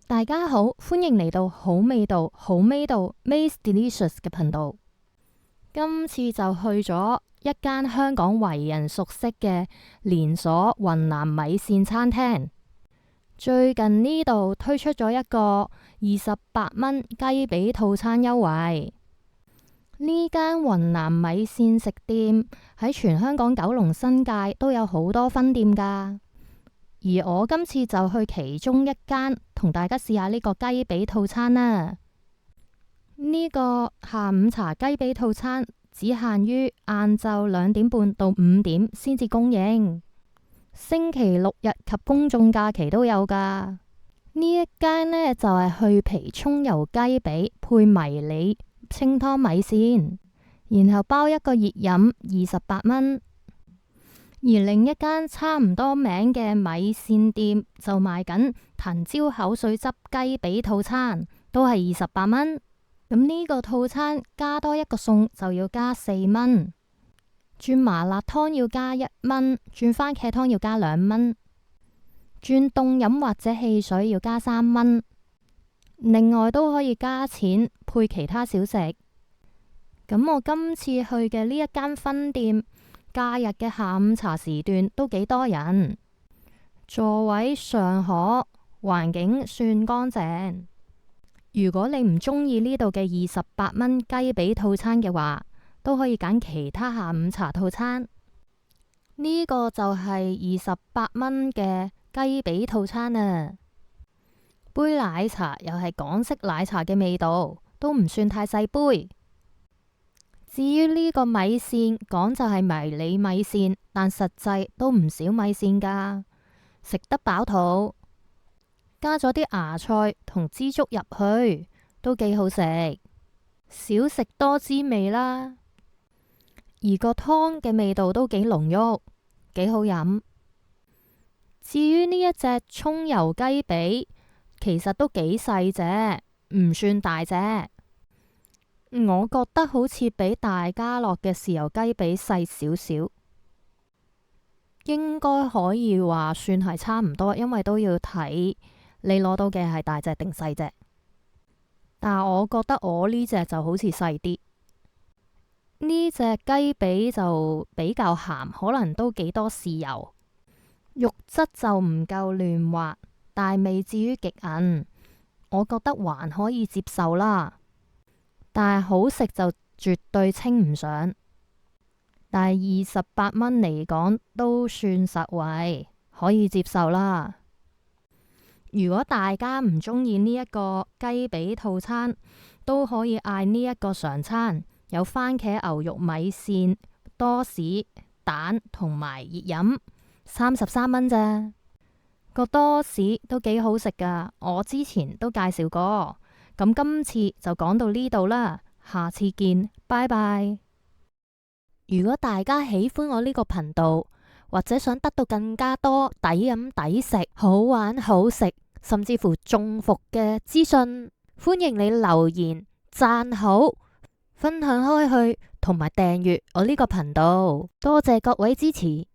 大家好，歡迎嚟到好味道、好味道 Maze Delicious 嘅頻道。今次就去咗一間香港為人熟悉嘅連鎖雲南米線餐廳。最近呢度推出咗一個28蚊雞髀套餐優惠。呢間雲南米線食店喺全香港九龍新界都有好多分店㗎。而我今次就去其中一間，同大家試下呢個雞髀套餐啦。呢個下午茶雞髀套餐只限於晏晝2點半到5點先至供應，星期六日及公眾假期都有㗎。呢一間呢，就係去皮葱油雞髀配迷你清湯米線，然後包一個熱飲28蚊。而另一間差唔多名嘅米線店就賣緊藤椒口水汁雞髀套餐，都係28蚊。咁呢個套餐加多一個餸就要加4蚊，轉麻辣湯要加1蚊，轉番茄湯要加2蚊，轉凍飲或者汽水要加3蚊。另外都可以加錢配其他小食。咁我今次去嘅呢一間分店，假日嘅下午茶時段都幾多人，座位尚可，環境算乾淨。如果你唔中意呢度嘅28蚊雞髀套餐嘅話，都可以揀其他下午茶套餐。呢個就係28蚊嘅雞髀套餐啊！杯奶茶又係港式奶茶嘅味道，都唔算太細杯。至於呢個米線，講就係迷你米線，但實際都唔少米線㗎，食得飽肚。加咗啲芽菜同枝竹入去，都幾好食。少食多滋味啦。而個湯嘅味道都幾濃郁，幾好飲。至於呢一隻葱油雞髀，其實都幾細隻，唔算大隻。我覺得好似比大家樂嘅豉油雞髀細少少，應該可以話算係差唔多，因為都要睇你攞到嘅係大隻定細隻。但係我覺得我呢隻就好似細啲。呢隻雞髀就比較鹹，可能都幾多豉油，肉質就唔夠嫩滑，但係未至於極韌，我覺得還可以接受啦。但係好食就絕對稱唔上，但係28蚊嚟講都算實惠，可以接受啦。如果大家唔中意呢一個雞髀套餐，都可以嗌呢一個常餐，有番茄牛肉米線、多士、蛋同埋熱飲，33蚊咋。個多士都幾好食噶，我之前都介紹過。咁今次就講到呢度啦，下次見，拜拜。如果大家喜歡我呢個頻道，或者想得到更加多抵飲抵食、好玩好食，甚至乎中伏嘅資訊，歡迎你留言、讚好、分享開去，同埋訂閱我呢個頻道。多謝各位支持。